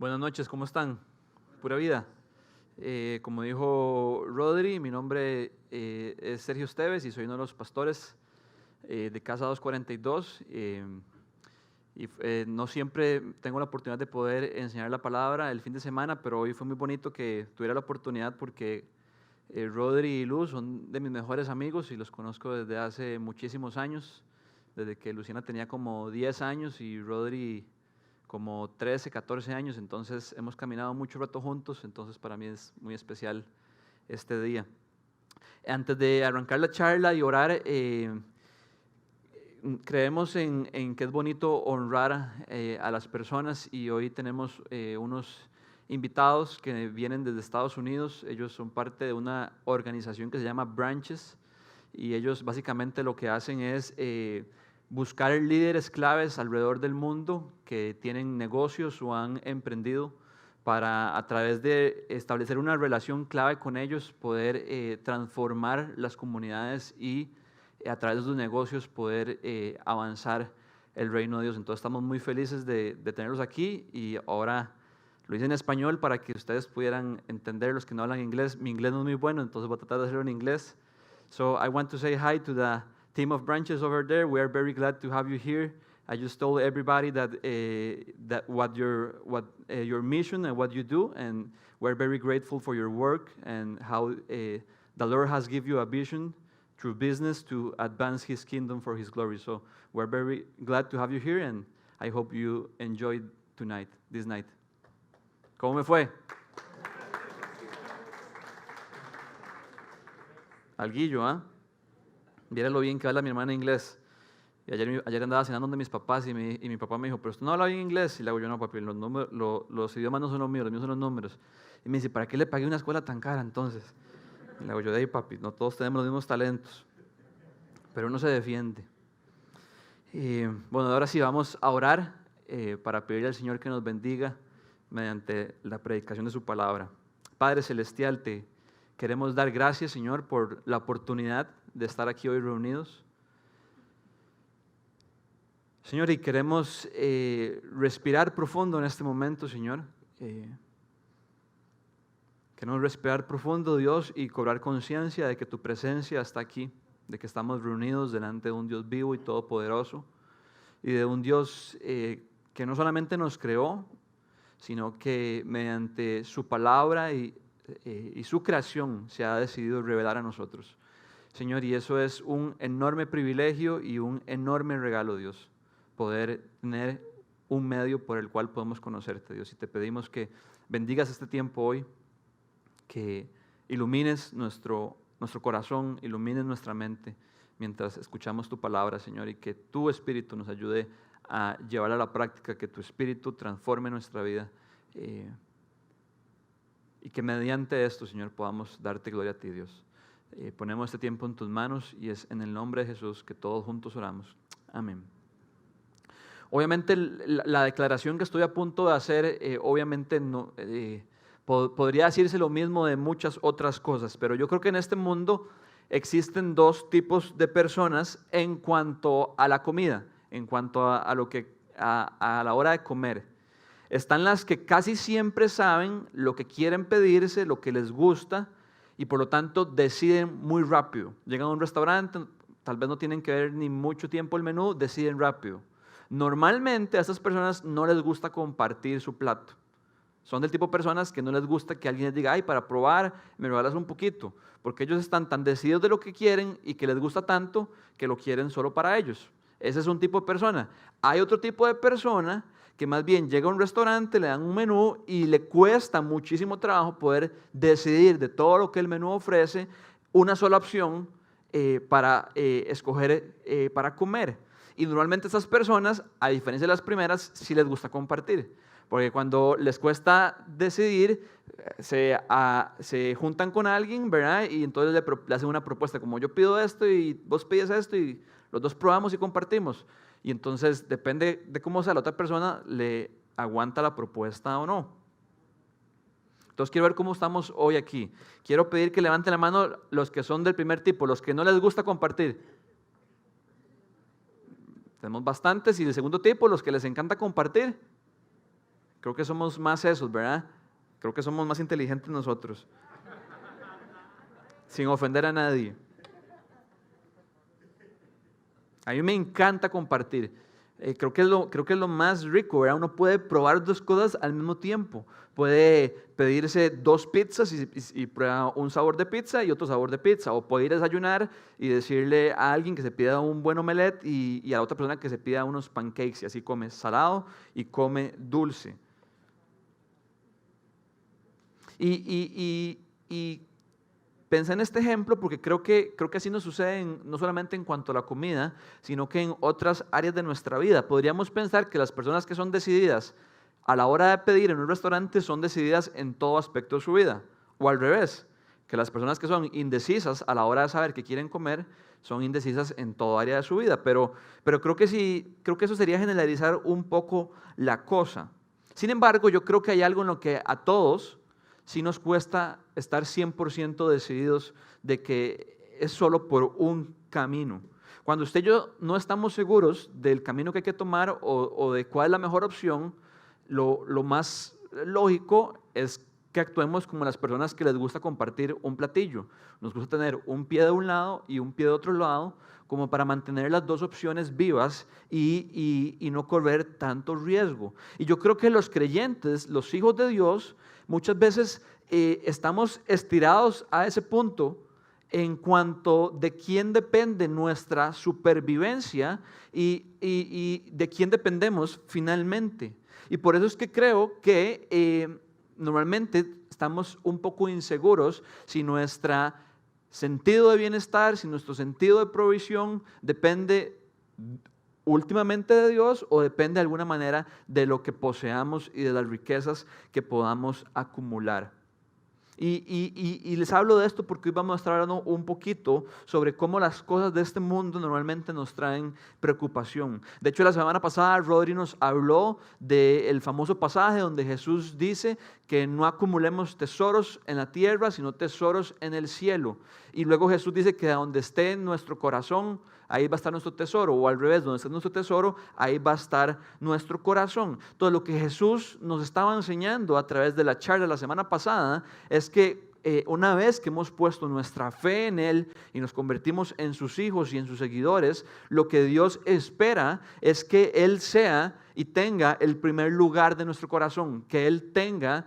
Buenas noches, ¿cómo están? Pura vida. Como dijo Rodri, mi nombre es Sergio Esteves y soy uno de los pastores de Casa 242. No siempre tengo la oportunidad de poder enseñar la palabra el fin de semana, pero hoy fue muy bonito que tuviera la oportunidad porque Rodri y Luz son de mis mejores amigos y los conozco desde hace muchísimos años, desde que Luciana tenía como 10 años y Rodri como 13, 14 años, entonces hemos caminado mucho rato juntos, entonces para mí es muy especial este día. Antes de arrancar la charla y orar, creemos en que es bonito honrar a las personas y hoy tenemos unos invitados que vienen desde Estados Unidos. Ellos son parte de una organización que se llama Branches y ellos básicamente lo que hacen es buscar líderes claves alrededor del mundo que tienen negocios o han emprendido para, a través de establecer una relación clave con ellos, poder transformar las comunidades y a través de sus negocios poder avanzar el reino de Dios. Entonces estamos muy felices de tenerlos aquí y ahora lo hice en español para que ustedes pudieran entender, los que no hablan inglés. Mi inglés no es muy bueno, entonces voy a tratar de hacerlo en inglés. So I want to say hi to the team of Branches over there. We are very glad to have you here. I just told everybody that what your mission and what you do, and we're very grateful for your work and how the Lord has given you a vision through business to advance His kingdom for His glory. So we're very glad to have you here, and I hope you enjoyed this night. ¿Cómo me fue? Alguillo, ¿ah? Viera lo bien que habla mi hermana inglés. Y ayer andaba cenando donde mis papás y mi papá me dijo, pero usted no habla bien inglés. Y le digo yo, no, papi, los idiomas no son los míos son los números. Y me dice, ¿para qué le pagué una escuela tan cara entonces? Y le digo yo, de ahí, papi, no todos tenemos los mismos talentos, pero uno se defiende. Bueno, ahora sí vamos a orar para pedirle al Señor que nos bendiga mediante la predicación de su palabra. Padre Celestial, te queremos dar gracias, Señor, por la oportunidad de estar aquí hoy reunidos. Señor, y queremos respirar profundo en este momento, Señor. Queremos respirar profundo, Dios, y cobrar conciencia de que tu presencia está aquí, de que estamos reunidos delante de un Dios vivo y todopoderoso, y de un Dios que no solamente nos creó, sino que mediante su palabra y su creación se ha decidido revelar a nosotros. Señor, y eso es un enorme privilegio y un enorme regalo, Dios, poder tener un medio por el cual podemos conocerte, Dios. Y te pedimos que bendigas este tiempo hoy, que ilumines nuestro corazón, ilumines nuestra mente mientras escuchamos tu palabra, Señor, y que tu Espíritu nos ayude a llevar a la práctica, que tu Espíritu transforme nuestra vida y que mediante esto, Señor, podamos darte gloria a ti, Dios. Ponemos este tiempo en tus manos y es en el nombre de Jesús que todos juntos oramos. Amén. Obviamente la declaración que estoy a punto de hacer, obviamente no, podría decirse lo mismo de muchas otras cosas, pero yo creo que en este mundo existen dos tipos de personas en cuanto a la comida, en cuanto a la hora de comer. Están las que casi siempre saben lo que quieren pedirse, lo que les gusta, y por lo tanto deciden muy rápido. Llegan a un restaurante, tal vez no tienen que ver ni mucho tiempo el menú, deciden rápido. Normalmente a estas personas no les gusta compartir su plato. Son del tipo de personas que no les gusta que alguien les diga, ay, para probar, me regalas un poquito, porque ellos están tan decididos de lo que quieren y que les gusta tanto que lo quieren solo para ellos. Ese es un tipo de persona. Hay otro tipo de persona que más bien llega a un restaurante, le dan un menú y le cuesta muchísimo trabajo poder decidir de todo lo que el menú ofrece una sola opción para escoger para comer. Y normalmente estas personas, a diferencia de las primeras, sí les gusta compartir. Porque cuando les cuesta decidir, se juntan con alguien, ¿verdad? Y entonces le hacen una propuesta, como yo pido esto y vos pides esto y los dos probamos y compartimos. Y entonces depende de cómo sea la otra persona, le aguanta la propuesta o no. Entonces quiero ver cómo estamos hoy aquí. Quiero pedir que levanten la mano los que son del primer tipo, los que no les gusta compartir. Tenemos bastantes. Y del segundo tipo, los que les encanta compartir. Creo que somos más esos, ¿verdad? Creo que somos más inteligentes nosotros. Sin ofender a nadie. A mí me encanta compartir. Creo que es lo más rico, ¿verdad? Uno puede probar dos cosas al mismo tiempo. Puede pedirse 2 pizzas y prueba un sabor de pizza y otro sabor de pizza. O puede ir a desayunar y decirle a alguien que se pida un buen omelette y a la otra persona que se pida unos pancakes. Y así come salado y come dulce. Y pensé en este ejemplo porque creo que así nos sucede no solamente en cuanto a la comida, sino que en otras áreas de nuestra vida. Podríamos pensar que las personas que son decididas a la hora de pedir en un restaurante son decididas en todo aspecto de su vida. O al revés, que las personas que son indecisas a la hora de saber qué quieren comer son indecisas en toda área de su vida. Pero creo que eso sería generalizar un poco la cosa. Sin embargo, yo creo que hay algo en lo que a todos sí nos cuesta estar 100% decididos de que es solo por un camino. Cuando usted y yo no estamos seguros del camino que hay que tomar o de cuál es la mejor opción, lo más lógico es que actuemos como las personas que les gusta compartir un platillo. Nos gusta tener un pie de un lado y un pie de otro lado, como para mantener las dos opciones vivas y no correr tanto riesgo. Y yo creo que los creyentes, los hijos de Dios, muchas veces estamos estirados a ese punto en cuanto de quién depende nuestra supervivencia y de quién dependemos finalmente. Y por eso es que creo que normalmente estamos un poco inseguros si nuestro sentido de bienestar, si nuestro sentido de provisión depende últimamente de Dios o depende de alguna manera de lo que poseamos y de las riquezas que podamos acumular. Y les hablo de esto porque hoy vamos a estar hablando un poquito sobre cómo las cosas de este mundo normalmente nos traen preocupación. De hecho, la semana pasada Rodri nos habló del famoso pasaje donde Jesús dice que no acumulemos tesoros en la tierra, sino tesoros en el cielo. Y luego Jesús dice que donde esté nuestro corazón, ahí va a estar nuestro tesoro, o al revés, donde esté nuestro tesoro, ahí va a estar nuestro corazón. Entonces, lo que Jesús nos estaba enseñando a través de la charla la semana pasada es que una vez que hemos puesto nuestra fe en Él y nos convertimos en sus hijos y en sus seguidores, lo que Dios espera es que Él sea y tenga el primer lugar de nuestro corazón, que Él tenga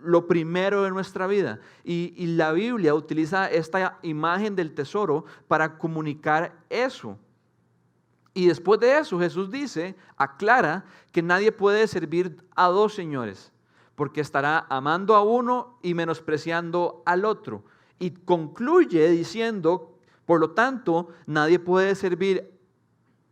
lo primero de nuestra vida. Y la Biblia utiliza esta imagen del tesoro para comunicar eso. Y después de eso Jesús aclara que nadie puede servir a 2 señores, porque estará amando a uno y menospreciando al otro. Y concluye diciendo, por lo tanto, nadie puede servir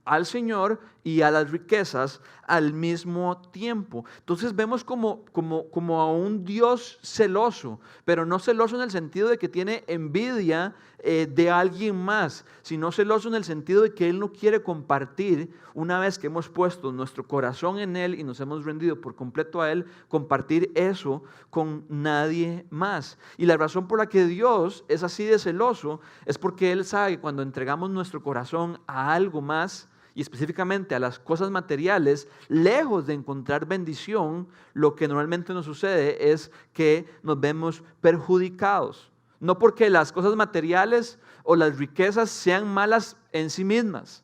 al Señor y a las riquezas al mismo tiempo. Entonces vemos como a un Dios celoso, pero no celoso en el sentido de que tiene envidia de alguien más, sino celoso en el sentido de que Él no quiere compartir, una vez que hemos puesto nuestro corazón en Él y nos hemos rendido por completo a Él, compartir eso con nadie más. Y la razón por la que Dios es así de celoso es porque Él sabe que cuando entregamos nuestro corazón a algo más, y específicamente a las cosas materiales, lejos de encontrar bendición, lo que normalmente nos sucede es que nos vemos perjudicados. No porque las cosas materiales o las riquezas sean malas en sí mismas,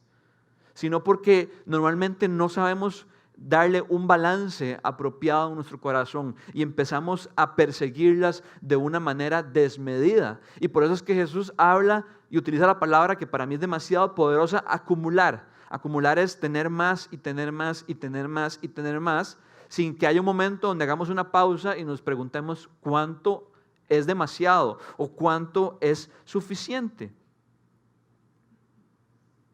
sino porque normalmente no sabemos darle un balance apropiado a nuestro corazón y empezamos a perseguirlas de una manera desmedida. Y por eso es que Jesús habla y utiliza la palabra que para mí es demasiado poderosa, acumular. Acumular es tener más y tener más y tener más y tener más, sin que haya un momento donde hagamos una pausa y nos preguntemos cuánto es demasiado o cuánto es suficiente.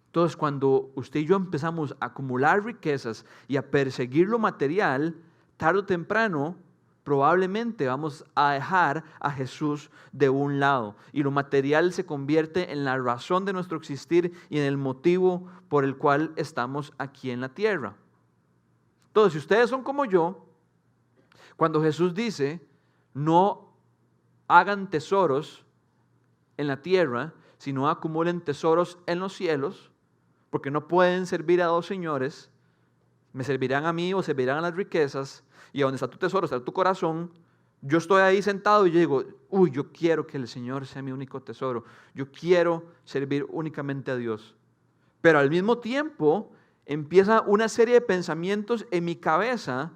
Entonces, cuando usted y yo empezamos a acumular riquezas y a perseguir lo material, tarde o temprano, probablemente vamos a dejar a Jesús de un lado y lo material se convierte en la razón de nuestro existir y en el motivo por el cual estamos aquí en la tierra. Entonces, si ustedes son como yo, cuando Jesús dice, no hagan tesoros en la tierra, sino acumulen tesoros en los cielos, porque no pueden servir a 2 señores, me servirán a mí o servirán a las riquezas, y a donde está tu tesoro está tu corazón. Yo estoy ahí sentado y yo digo, uy, yo quiero que el Señor sea mi único tesoro. Yo quiero servir únicamente a Dios. Pero al mismo tiempo empieza una serie de pensamientos en mi cabeza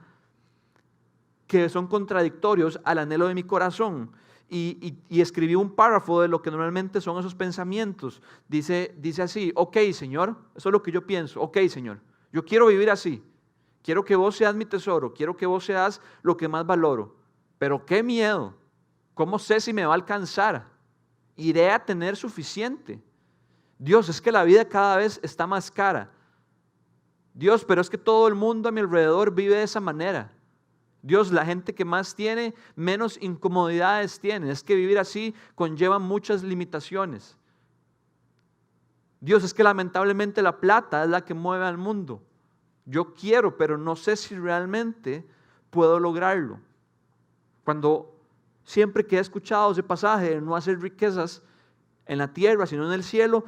que son contradictorios al anhelo de mi corazón. Y escribí un párrafo de lo que normalmente son esos pensamientos. Dice así: ok, Señor, eso es lo que yo pienso. Ok, Señor, yo quiero vivir así. Quiero que vos seas mi tesoro. Quiero que vos seas lo que más valoro. Pero qué miedo. ¿Cómo sé si me va a alcanzar? ¿Iré a tener suficiente? Dios, es que la vida cada vez está más cara. Dios, pero es que todo el mundo a mi alrededor vive de esa manera. Dios, la gente que más tiene, menos incomodidades tiene. Es que vivir así conlleva muchas limitaciones. Dios, es que lamentablemente la plata es la que mueve al mundo. Yo quiero, pero no sé si realmente puedo lograrlo. Cuando siempre que he escuchado ese pasaje de no hacer riquezas en la tierra, sino en el cielo,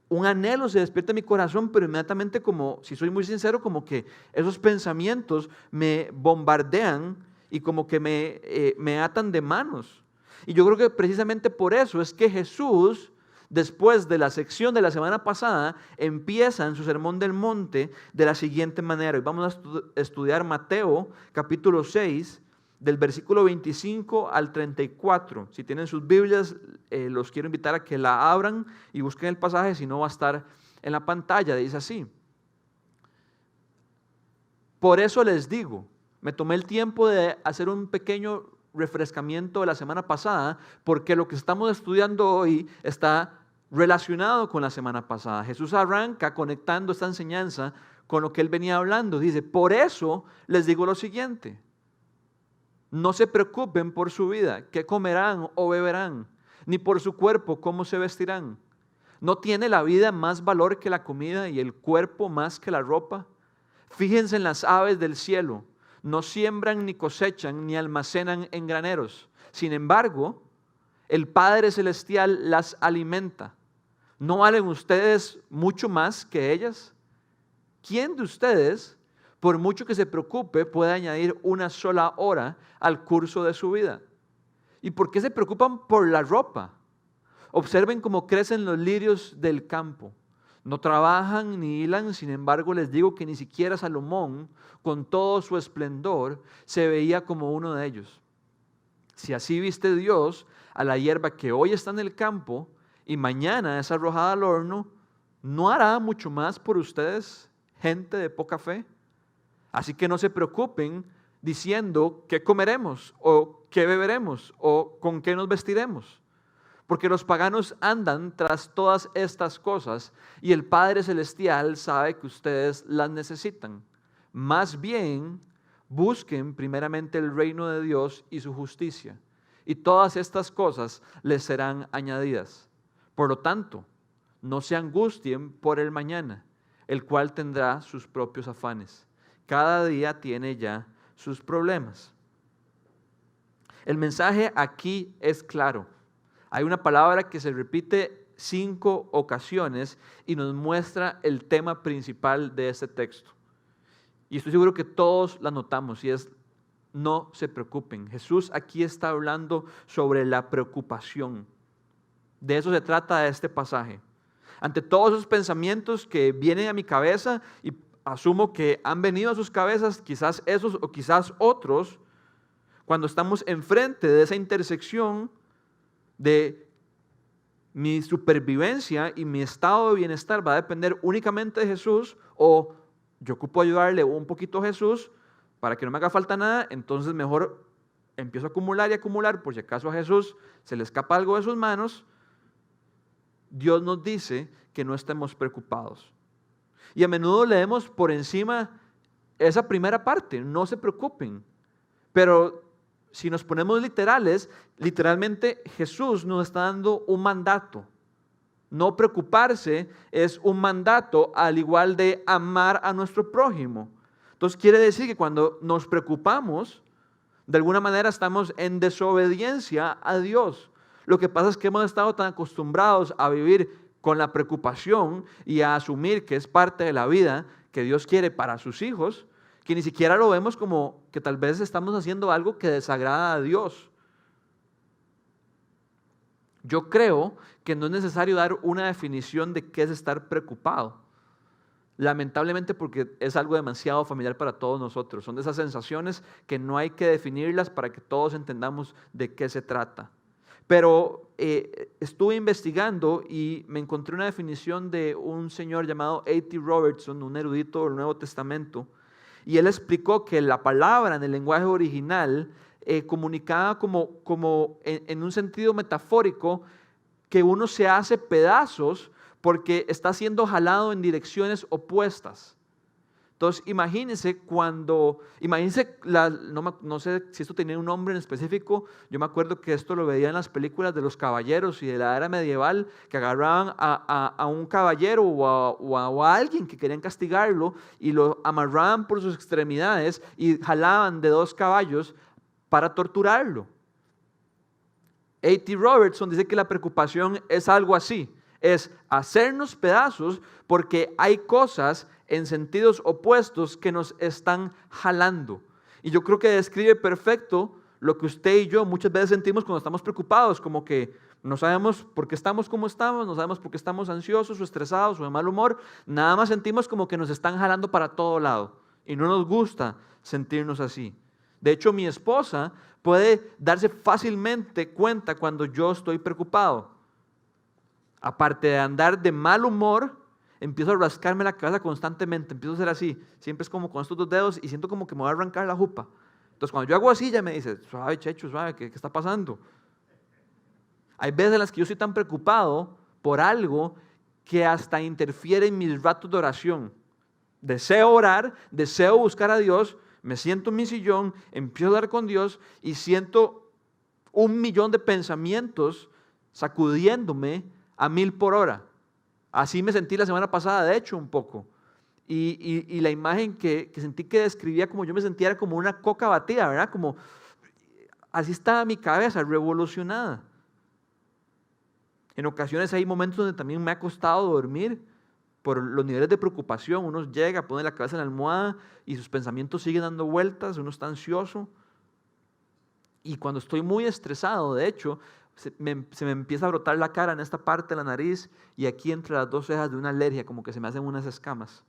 un anhelo se despierta en mi corazón, pero inmediatamente, como, si soy muy sincero, como que esos pensamientos me bombardean y como que me atan de manos. Y yo creo que precisamente por eso es que Jesús, después de la sección de la semana pasada, empieza en su sermón del monte de la siguiente manera. Y vamos a estudiar Mateo capítulo 6, del versículo 25 al 34. Si tienen sus Biblias, los quiero invitar a que la abran y busquen el pasaje, si no va a estar en la pantalla. Dice así: por eso les digo, me tomé el tiempo de hacer un pequeño refrescamiento de la semana pasada, porque lo que estamos estudiando hoy está relacionado con la semana pasada. Jesús arranca conectando esta enseñanza con lo que él venía hablando. Dice, por eso les digo lo siguiente: no se preocupen por su vida, qué comerán o beberán, ni por su cuerpo, cómo se vestirán. ¿No tiene la vida más valor que la comida y el cuerpo más que la ropa? Fíjense en las aves del cielo, no siembran ni cosechan ni almacenan en graneros. Sin embargo, el Padre Celestial las alimenta. ¿No valen ustedes mucho más que ellas? ¿Quién de ustedes, por mucho que se preocupe, puede añadir una sola hora al curso de su vida? ¿Y por qué se preocupan por la ropa? Observen cómo crecen los lirios del campo. No trabajan ni hilan, sin embargo les digo que ni siquiera Salomón, con todo su esplendor, se veía como uno de ellos. Si así viste Dios a la hierba que hoy está en el campo y mañana es arrojada al horno, ¿no hará mucho más por ustedes, gente de poca fe? Así que no se preocupen diciendo qué comeremos o qué beberemos o con qué nos vestiremos. Porque los paganos andan tras todas estas cosas y el Padre Celestial sabe que ustedes las necesitan. Más bien, busquen primeramente el reino de Dios y su justicia, y todas estas cosas les serán añadidas. Por lo tanto, no se angustien por el mañana, el cual tendrá sus propios afanes. Cada día tiene ya sus problemas. El mensaje aquí es claro. Hay una palabra que se repite 5 ocasiones y nos muestra el tema principal de este texto. Y estoy seguro que todos la notamos, y es: no se preocupen. Jesús aquí está hablando sobre la preocupación. De eso se trata este pasaje. Ante todos esos pensamientos que vienen a mi cabeza, y asumo que han venido a sus cabezas, quizás esos o quizás otros, cuando estamos enfrente de esa intersección de mi supervivencia y mi estado de bienestar, va a depender únicamente de Jesús, o yo ocupo ayudarle un poquito a Jesús para que no me haga falta nada, entonces mejor empiezo a acumular y acumular por si acaso a Jesús se le escapa algo de sus manos. Dios nos dice que no estemos preocupados. Y a menudo leemos por encima esa primera parte: no se preocupen. Pero si nos ponemos literales, literalmente Jesús nos está dando un mandato. No preocuparse es un mandato, al igual de amar a nuestro prójimo. Entonces quiere decir que cuando nos preocupamos, de alguna manera estamos en desobediencia a Dios. Lo que pasa es que hemos estado tan acostumbrados a vivir con la preocupación y a asumir que es parte de la vida, que Dios quiere para sus hijos, que ni siquiera lo vemos como que tal vez estamos haciendo algo que desagrada a Dios. Yo creo que no es necesario dar una definición de qué es estar preocupado. Lamentablemente, porque es algo demasiado familiar para todos nosotros. Son de esas sensaciones que no hay que definirlas para que todos entendamos de qué se trata. Pero estuve investigando y me encontré una definición de un señor llamado A.T. Robertson, un erudito del Nuevo Testamento, y él explicó que la palabra en el lenguaje original comunicaba como en un sentido metafórico que uno se hace pedazos porque está siendo jalado en direcciones opuestas. Entonces, imagínense no sé si esto tenía un nombre en específico. Yo me acuerdo que esto lo veía en las películas de los caballeros y de la era medieval, que agarraban a un caballero o a alguien que querían castigarlo y lo amarraban por sus extremidades y jalaban de 2 caballos para torturarlo. A.T. Robertson dice que la preocupación es algo así, es hacernos pedazos porque hay cosas en sentidos opuestos que nos están jalando. Y yo creo que describe perfecto lo que usted y yo muchas veces sentimos cuando estamos preocupados, como que no sabemos por qué estamos como estamos, no sabemos por qué estamos ansiosos o estresados o de mal humor, nada más sentimos como que nos están jalando para todo lado y no nos gusta sentirnos así. De hecho, mi esposa puede darse fácilmente cuenta cuando yo estoy preocupado. Aparte de andar de mal humor, empiezo a rascarme la cabeza constantemente, empiezo a hacer así, siempre es como con estos 2 dedos y siento como que me voy a arrancar la jupa. Entonces cuando yo hago así, ella me dice, suave Checho, suave, ¿qué está pasando? Hay veces en las que yo estoy tan preocupado por algo que hasta interfiere en mis ratos de oración. Deseo orar, deseo buscar a Dios, me siento en mi sillón, empiezo a hablar con Dios y siento 1.000.000 de pensamientos sacudiéndome a 1000 por hora. Así me sentí la semana pasada, de hecho, un poco. Y la imagen que sentí que describía como yo me sentía era como una coca batida, ¿verdad? Como, así estaba mi cabeza, revolucionada. En ocasiones hay momentos donde también me ha costado dormir por los niveles de preocupación. Uno llega, pone la cabeza en la almohada y sus pensamientos siguen dando vueltas, uno está ansioso. Y cuando estoy muy estresado, de hecho, se me empieza a brotar la cara en esta parte de la nariz y aquí entre las 2 cejas de una alergia, como que se me hacen unas escamas.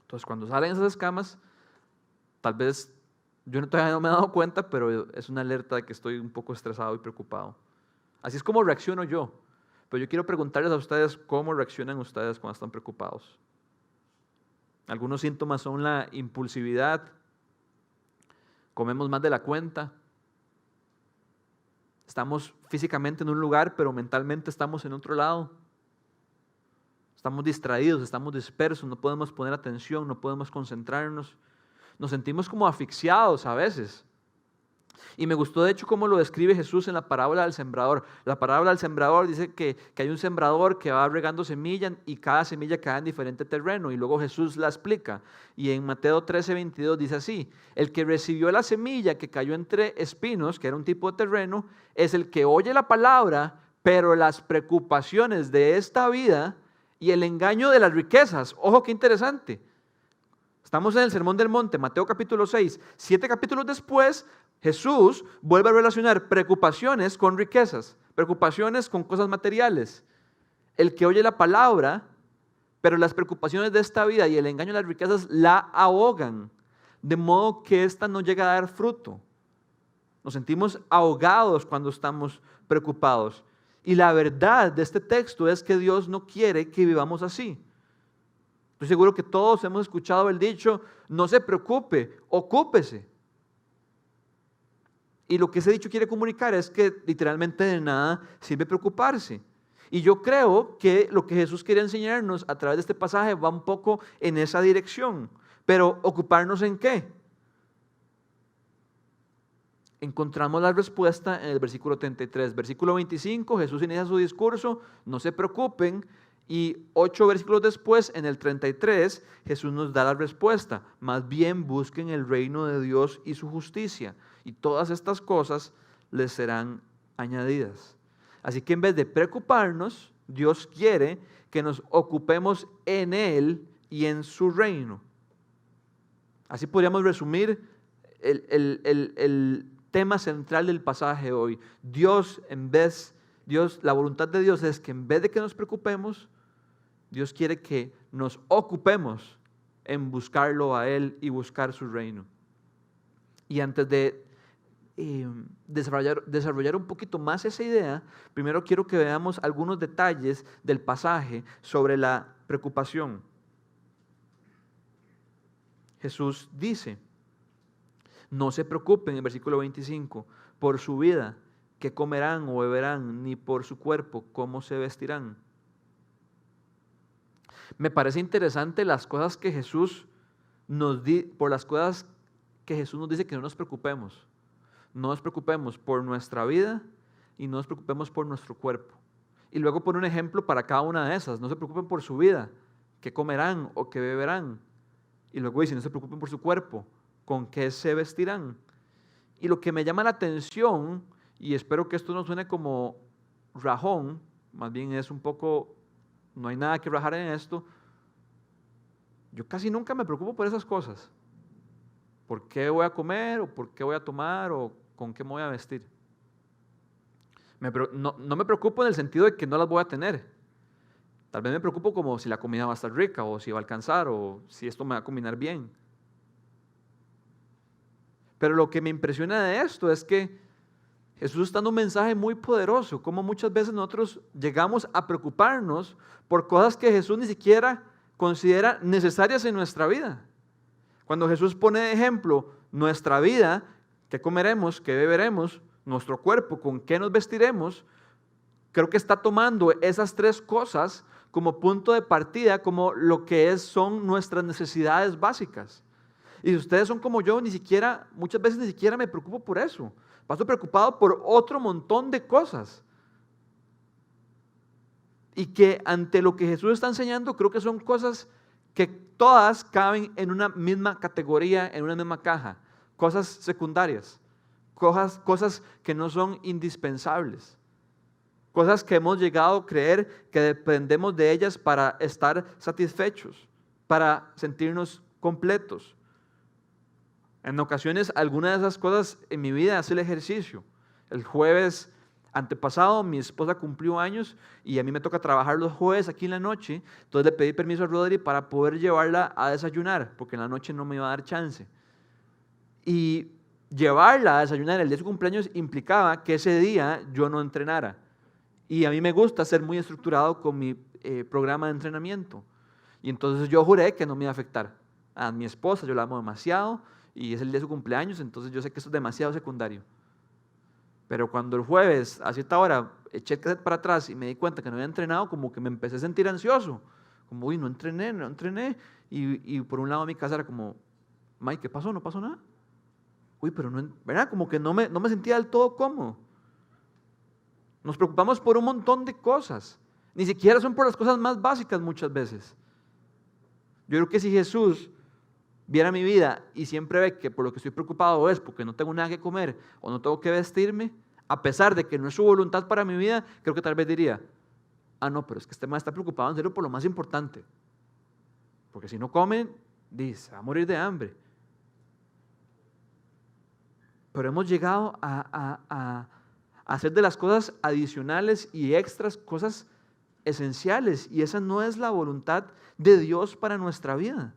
Entonces, cuando salen esas escamas, tal vez yo todavía no me he dado cuenta, pero es una alerta de que estoy un poco estresado y preocupado. Así es como reacciono yo. Pero yo quiero preguntarles a ustedes cómo reaccionan ustedes cuando están preocupados. Algunos síntomas son la impulsividad, comemos más de la cuenta, estamos físicamente en un lugar, pero mentalmente estamos en otro lado. Estamos distraídos, estamos dispersos, no podemos poner atención, no podemos concentrarnos. Nos sentimos como asfixiados a veces. Y me gustó de hecho cómo lo describe Jesús en la parábola del sembrador. La parábola del sembrador dice que hay un sembrador que va regando semilla y cada semilla cae en diferente terreno. Y luego Jesús la explica. Y en Mateo 13:22 dice así: el que recibió la semilla que cayó entre espinos, que era un tipo de terreno, es el que oye la palabra, pero las preocupaciones de esta vida y el engaño de las riquezas. Ojo, qué interesante. Estamos en el Sermón del Monte, Mateo capítulo 6. 7 capítulos después, Jesús vuelve a relacionar preocupaciones con riquezas, preocupaciones con cosas materiales. El que oye la palabra, pero las preocupaciones de esta vida y el engaño de las riquezas la ahogan, de modo que ésta no llega a dar fruto. Nos sentimos ahogados cuando estamos preocupados. Y la verdad de este texto es que Dios no quiere que vivamos así. Estoy seguro que todos hemos escuchado el dicho, no se preocupe, ocúpese. Y lo que ese dicho quiere comunicar es que literalmente de nada sirve preocuparse. Y yo creo que lo que Jesús quiere enseñarnos a través de este pasaje va un poco en esa dirección. Pero ¿ocuparnos en qué? Encontramos la respuesta en el versículo 33. Versículo 25, Jesús inicia su discurso, no se preocupen. Y 8 versículos después, en el 33, Jesús nos da la respuesta. Más bien busquen el reino de Dios y su justicia, y todas estas cosas les serán añadidas. Así que en vez de preocuparnos, Dios quiere que nos ocupemos en Él y en su reino. Así podríamos resumir el tema central del pasaje hoy. La voluntad de Dios es que en vez de que nos preocupemos, Dios quiere que nos ocupemos en buscarlo a Él y buscar su reino. Y antes de desarrollar un poquito más esa idea, primero quiero que veamos algunos detalles del pasaje sobre la preocupación. Jesús dice: no se preocupen, en el versículo 25, por su vida, qué comerán o beberán, ni por su cuerpo, cómo se vestirán. Me parece interesante las cosas que Jesús por las cosas que Jesús nos dice que no nos preocupemos. No nos preocupemos por nuestra vida y no nos preocupemos por nuestro cuerpo. Y luego pone un ejemplo para cada una de esas. No se preocupen por su vida, qué comerán o qué beberán. Y luego dice: no se preocupen por su cuerpo, con qué se vestirán. Y lo que me llama la atención, y espero que esto no suene como rajón, más bien es un poco, no hay nada que rajar en esto. Yo casi nunca me preocupo por esas cosas. ¿Por qué voy a comer? ¿O por qué voy a tomar? ¿O con qué me voy a vestir? No me preocupo en el sentido de que no las voy a tener. Tal vez me preocupo como si la comida va a estar rica, o si va a alcanzar, o si esto me va a combinar bien. Pero lo que me impresiona de esto es que Jesús está dando un mensaje muy poderoso, como muchas veces nosotros llegamos a preocuparnos por cosas que Jesús ni siquiera considera necesarias en nuestra vida. Cuando Jesús pone de ejemplo nuestra vida, qué comeremos, qué beberemos, nuestro cuerpo, con qué nos vestiremos, creo que está tomando esas tres cosas como punto de partida, como lo que son nuestras necesidades básicas. Y si ustedes son como yo, muchas veces ni siquiera me preocupo por eso. Paso preocupado por otro montón de cosas. Y que ante lo que Jesús está enseñando, creo que son cosas que todas caben en una misma categoría, en una misma caja. Cosas secundarias, cosas que no son indispensables. Cosas que hemos llegado a creer que dependemos de ellas para estar satisfechos, para sentirnos completos. En ocasiones, algunas de esas cosas en mi vida es el ejercicio. El jueves antepasado mi esposa cumplió años y a mí me toca trabajar los jueves aquí en la noche. Entonces le pedí permiso a Rodri para poder llevarla a desayunar, porque en la noche no me iba a dar chance. Y llevarla a desayunar el día de su cumpleaños implicaba que ese día yo no entrenara. Y a mí me gusta ser muy estructurado con mi programa de entrenamiento. Y entonces yo juré que no me iba a afectar. A mi esposa yo la amo demasiado y es el día de su cumpleaños, entonces yo sé que eso es demasiado secundario. Pero cuando el jueves a cierta hora eché el cassette para atrás y me di cuenta que no había entrenado, como que me empecé a sentir ansioso. Como, uy, no entrené. Y por un lado mi casa era como, Mike, ¿qué pasó? ¿No pasó nada? Uy, pero no, ¿verdad? Como que no me sentía del todo cómodo. Nos preocupamos por un montón de cosas. Ni siquiera son por las cosas más básicas muchas veces. Yo creo que si Jesús viera mi vida y siempre ve que por lo que estoy preocupado es porque no tengo nada que comer o no tengo que vestirme, a pesar de que no es su voluntad para mi vida, creo que tal vez diría, no, pero es que este man está preocupado en serio por lo más importante. Porque si no come, dice, va a morir de hambre. Pero hemos llegado a hacer de las cosas adicionales y extras cosas esenciales, y esa no es la voluntad de Dios para nuestra vida.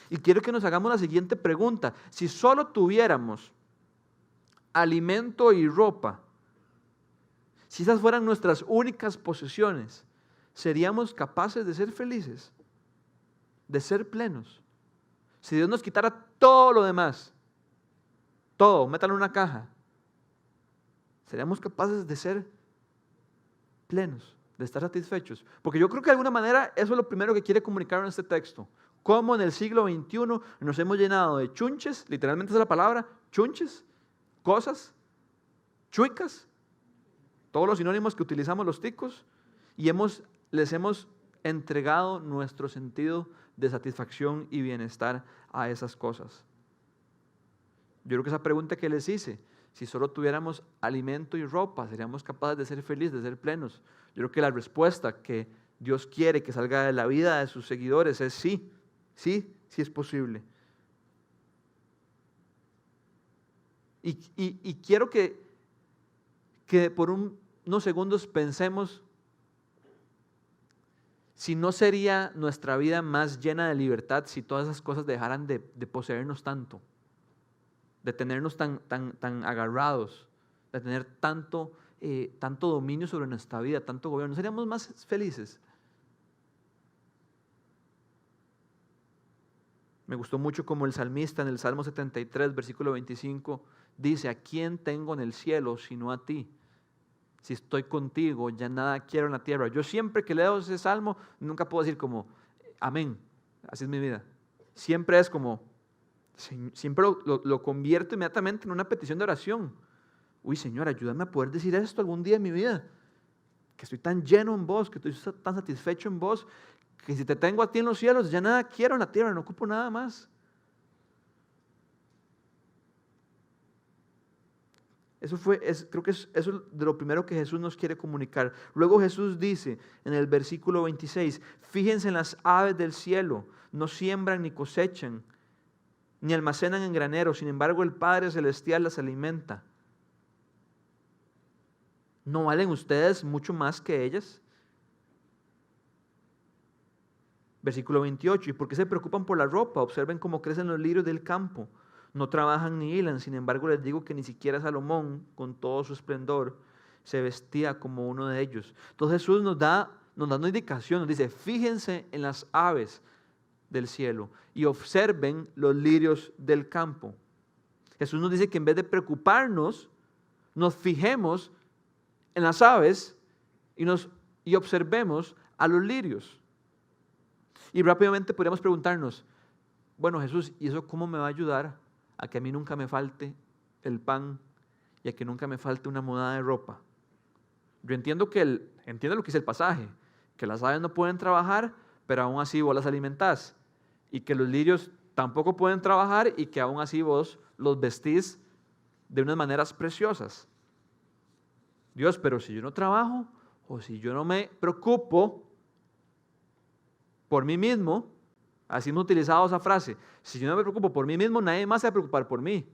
Y quiero que nos hagamos la siguiente pregunta: si solo tuviéramos alimento y ropa, si esas fueran nuestras únicas posesiones, ¿seríamos capaces de ser felices? ¿De ser plenos? Si Dios nos quitara todo lo demás, todo, métalo en una caja, ¿seríamos capaces de ser plenos, de estar satisfechos? Porque yo creo que de alguna manera eso es lo primero que quiere comunicar en este texto. Cómo en el siglo XXI nos hemos llenado de chunches, literalmente es la palabra, chunches, cosas, chuicas, todos los sinónimos que utilizamos los ticos, y les hemos entregado nuestro sentido de satisfacción y bienestar a esas cosas. Yo creo que esa pregunta que les hice, si solo tuviéramos alimento y ropa, ¿seríamos capaces de ser felices, de ser plenos? Yo creo que la respuesta que Dios quiere que salga de la vida de sus seguidores es sí, Sí, sí es posible. Y quiero que por unos segundos pensemos si no sería nuestra vida más llena de libertad si todas esas cosas dejaran de poseernos tanto, de tenernos tan agarrados, de tener tanto dominio sobre nuestra vida, tanto gobierno. ¿Seríamos más felices? Me gustó mucho como el salmista en el Salmo 73, versículo 25, dice: ¿a quién tengo en el cielo sino a ti? Si estoy contigo, ya nada quiero en la tierra. Yo siempre que leo ese salmo, nunca puedo decir como, amén, así es mi vida. Siempre es como, siempre lo convierto inmediatamente en una petición de oración. Uy, Señor, ayúdame a poder decir esto algún día en mi vida. Que estoy tan lleno en vos, que estoy tan satisfecho en vos, que si te tengo a ti en los cielos, ya nada quiero en la tierra, no ocupo nada más. Creo que eso es de lo primero que Jesús nos quiere comunicar. Luego Jesús dice en el versículo 26, fíjense en las aves del cielo, no siembran ni cosechan, ni almacenan en graneros, sin embargo el Padre Celestial las alimenta. ¿No valen ustedes mucho más que ellas? Versículo 28, ¿y por qué se preocupan por la ropa? Observen cómo crecen los lirios del campo. No trabajan ni hilan, sin embargo les digo que ni siquiera Salomón, con todo su esplendor, se vestía como uno de ellos. Entonces Jesús nos da una indicación, nos dice, fíjense en las aves del cielo y observen los lirios del campo. Jesús nos dice que en vez de preocuparnos, nos fijemos en las aves y observemos a los lirios. Y rápidamente podríamos preguntarnos, bueno Jesús, ¿y eso cómo me va a ayudar a que a mí nunca me falte el pan y a que nunca me falte una mudada de ropa? Yo entiendo entiendo lo que dice el pasaje, que las aves no pueden trabajar, pero aún así vos las alimentás, y que los lirios tampoco pueden trabajar y que aún así vos los vestís de unas maneras preciosas. Dios, pero si yo no trabajo o si yo no me preocupo por mí mismo, así hemos utilizado esa frase, si yo no me preocupo por mí mismo, nadie más se va a preocupar por mí.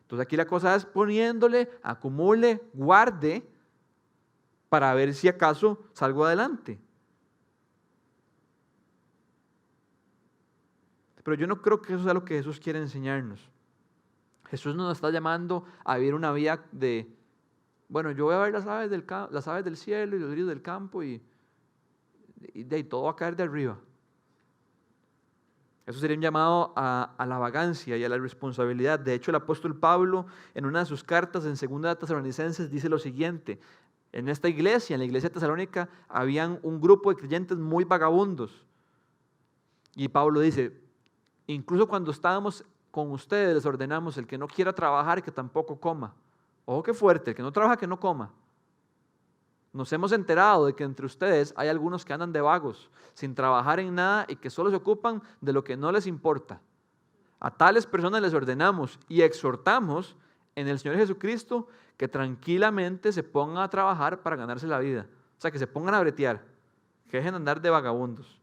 Entonces aquí la cosa es poniéndole, acumule, guarde, para ver si acaso salgo adelante. Pero yo no creo que eso sea lo que Jesús quiere enseñarnos. Jesús nos está llamando a vivir una vida de, bueno, yo voy a ver las aves del cielo y los lirios del campo y de todo va a caer de arriba. Eso sería un llamado a la vagancia y a la irresponsabilidad. De hecho, el apóstol Pablo, en una de sus cartas en 2 Tesalonicenses, dice lo siguiente: en esta iglesia, en la iglesia tesalónica, habían un grupo de creyentes muy vagabundos. Y Pablo dice, incluso cuando estábamos con ustedes, les ordenamos, el que no quiera trabajar, que tampoco coma. Ojo qué fuerte, el que no trabaja, que no coma. Nos hemos enterado de que entre ustedes hay algunos que andan de vagos, sin trabajar en nada y que solo se ocupan de lo que no les importa. A tales personas les ordenamos y exhortamos en el Señor Jesucristo que tranquilamente se pongan a trabajar para ganarse la vida. O sea, que se pongan a bretear, que dejen de andar de vagabundos.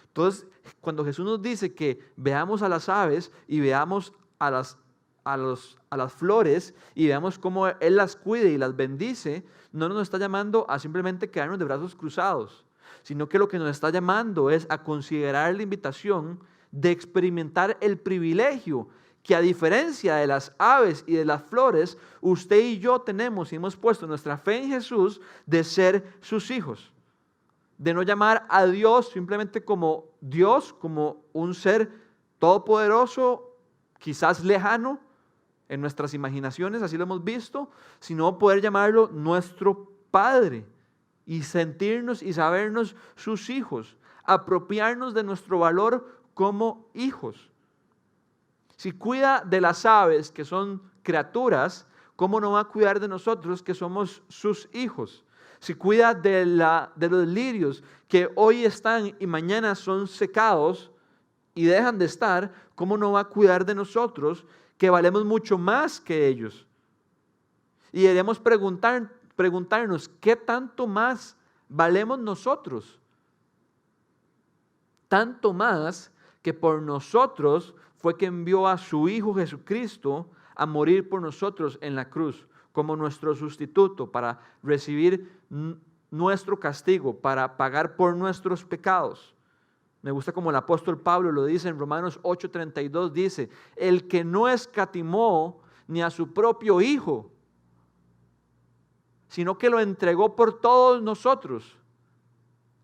Entonces, cuando Jesús nos dice que veamos a las aves y veamos a las flores y veamos cómo Él las cuida y las bendice, no nos está llamando a simplemente quedarnos de brazos cruzados, sino que lo que nos está llamando es a considerar la invitación de experimentar el privilegio que, a diferencia de las aves y de las flores, usted y yo tenemos y hemos puesto nuestra fe en Jesús de ser sus hijos. De no llamar a Dios simplemente como Dios, como un ser todopoderoso, quizás lejano en nuestras imaginaciones, así lo hemos visto, sino poder llamarlo nuestro Padre y sentirnos y sabernos sus hijos, apropiarnos de nuestro valor como hijos. Si cuida de las aves, que son criaturas, ¿cómo no va a cuidar de nosotros, que somos sus hijos? Si cuida de los lirios, que hoy están y mañana son secados y dejan de estar, ¿cómo no va a cuidar de nosotros, que valemos mucho más que ellos? Y deberíamos preguntarnos, ¿qué tanto más valemos nosotros? Tanto más que por nosotros fue que envió a su Hijo Jesucristo a morir por nosotros en la cruz, como nuestro sustituto, para recibir nuestro castigo, para pagar por nuestros pecados. Me gusta como el apóstol Pablo lo dice en Romanos 8:32, dice, el que no escatimó ni a su propio Hijo, sino que lo entregó por todos nosotros,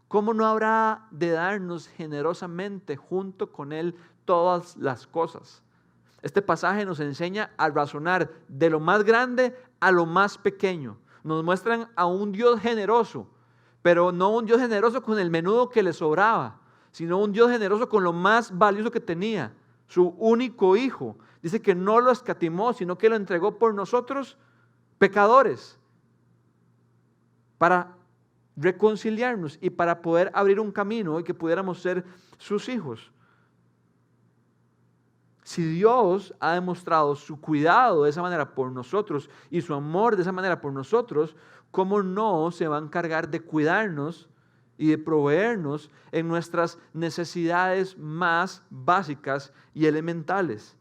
¿cómo no habrá de darnos generosamente junto con Él todas las cosas? Este pasaje nos enseña a razonar de lo más grande a lo más pequeño. Nos muestran a un Dios generoso, pero no un Dios generoso con el menudo que le sobraba, sino un Dios generoso con lo más valioso que tenía, su único Hijo. Dice que no lo escatimó, sino que lo entregó por nosotros, pecadores, para reconciliarnos y para poder abrir un camino y que pudiéramos ser sus hijos. Si Dios ha demostrado su cuidado de esa manera por nosotros y su amor de esa manera por nosotros, ¿cómo no se va a encargar de cuidarnos y de proveernos en nuestras necesidades más básicas y elementales?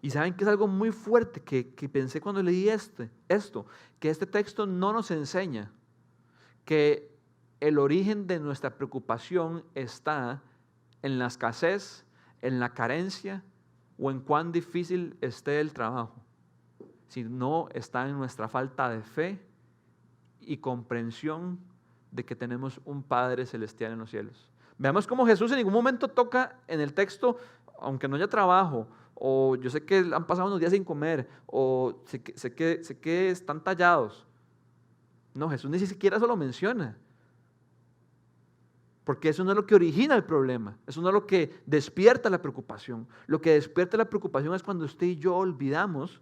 Y saben que es algo muy fuerte que pensé cuando leí esto, que este texto no nos enseña que el origen de nuestra preocupación está en la escasez, en la carencia o en cuán difícil esté el trabajo, sino está en nuestra falta de fe y comprensión de que tenemos un Padre celestial en los cielos. Veamos cómo Jesús en ningún momento toca en el texto, aunque no haya trabajo, o yo sé que han pasado unos días sin comer, o sé que están tallados. No, Jesús ni siquiera eso lo menciona. Porque eso no es lo que origina el problema, eso no es lo que despierta la preocupación. Lo que despierta la preocupación es cuando usted y yo olvidamos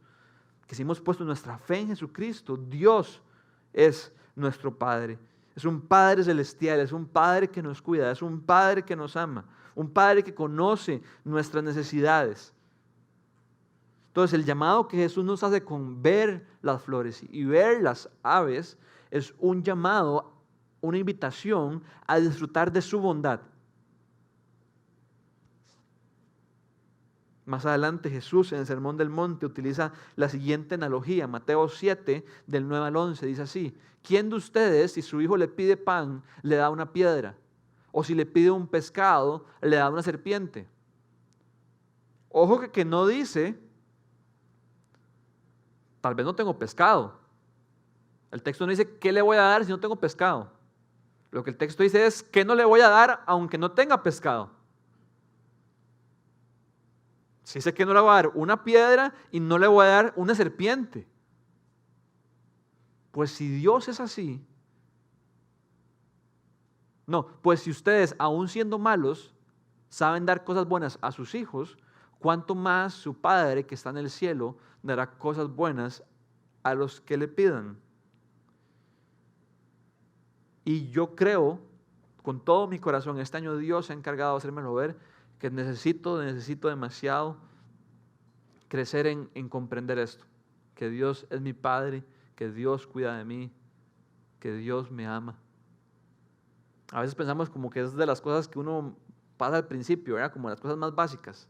que si hemos puesto nuestra fe en Jesucristo, Dios es nuestro Padre. Es un Padre celestial, es un Padre que nos cuida, es un Padre que nos ama, un Padre que conoce nuestras necesidades. Entonces el llamado que Jesús nos hace con ver las flores y ver las aves es un llamado, una invitación a disfrutar de su bondad. Más adelante Jesús en el Sermón del Monte utiliza la siguiente analogía, Mateo 7 del 9 al 11, dice así: ¿quién de ustedes si su hijo le pide pan le da una piedra? ¿O si le pide un pescado le da una serpiente? Ojo que no dice, tal vez no tengo pescado. El texto no dice, ¿qué le voy a dar si no tengo pescado? Lo que el texto dice es, ¿qué no le voy a dar aunque no tenga pescado? Si dice que no le voy a dar una piedra y no le voy a dar una serpiente. Pues si Dios es así, no, pues si ustedes, aún siendo malos, saben dar cosas buenas a sus hijos, ¿cuánto más su Padre que está en el cielo dará cosas buenas a los que le pidan? Y yo creo, con todo mi corazón, este año Dios se ha encargado de hacérmelo ver, que necesito demasiado crecer en comprender esto, que Dios es mi Padre, que Dios cuida de mí, que Dios me ama. A veces pensamos como que es de las cosas que uno pasa al principio, ¿verdad? Como las cosas más básicas,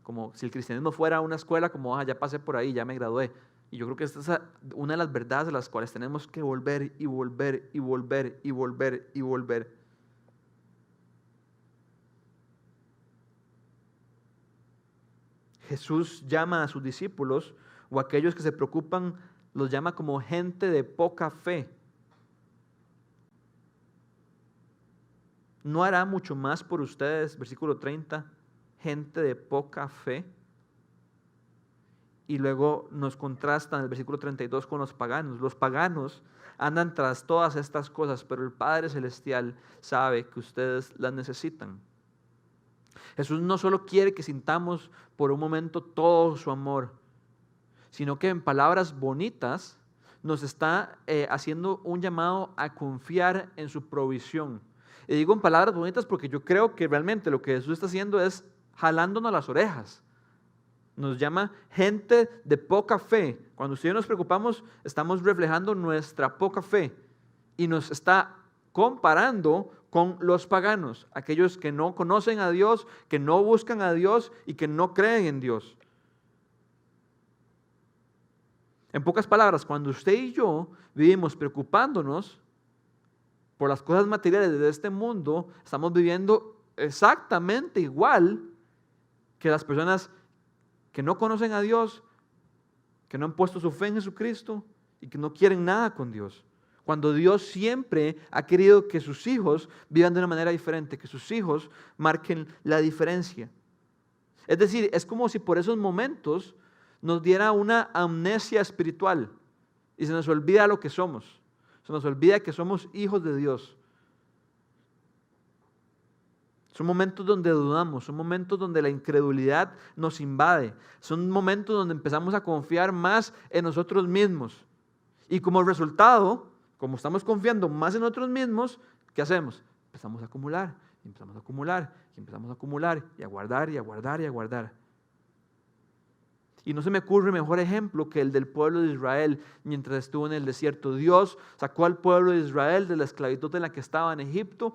como si el cristianismo fuera una escuela, como ya pasé por ahí, ya me gradué. Y yo creo que esta es una de las verdades de las cuales tenemos que volver y volver y volver y volver y volver. Jesús llama a sus discípulos o a aquellos que se preocupan, los llama como gente de poca fe. ¿No hará mucho más por ustedes, versículo 30, gente de poca fe? Y luego nos contrastan el versículo 32 con los paganos. Los paganos andan tras todas estas cosas, pero el Padre Celestial sabe que ustedes las necesitan. Jesús no solo quiere que sintamos por un momento todo su amor, sino que en palabras bonitas nos está haciendo un llamado a confiar en su provisión. Y digo en palabras bonitas porque yo creo que realmente lo que Jesús está haciendo es jalándonos las orejas. nos llama gente de poca fe. Cuando usted y yo nos preocupamos, estamos reflejando nuestra poca fe y nos está comparando con los paganos, aquellos que no conocen a Dios, que no buscan a Dios y que no creen en Dios. En pocas palabras, cuando usted y yo vivimos preocupándonos por las cosas materiales de este mundo, estamos viviendo exactamente igual que las personas que no conocen a Dios, que no han puesto su fe en Jesucristo y que no quieren nada con Dios. Cuando Dios siempre ha querido que sus hijos vivan de una manera diferente, que sus hijos marquen la diferencia. Es decir, es como si por esos momentos nos diera una amnesia espiritual y se nos olvida lo que somos. Se nos olvida que somos hijos de Dios. Son momentos donde dudamos, son momentos donde la incredulidad nos invade, son momentos donde empezamos a confiar más en nosotros mismos. Y como resultado, como estamos confiando más en nosotros mismos, ¿qué hacemos? Empezamos a acumular, y empezamos a acumular, y empezamos a acumular, y a guardar, y a guardar, y a guardar. Y no se me ocurre mejor ejemplo que el del pueblo de Israel mientras estuvo en el desierto. Dios sacó al pueblo de Israel de la esclavitud en la que estaba en Egipto.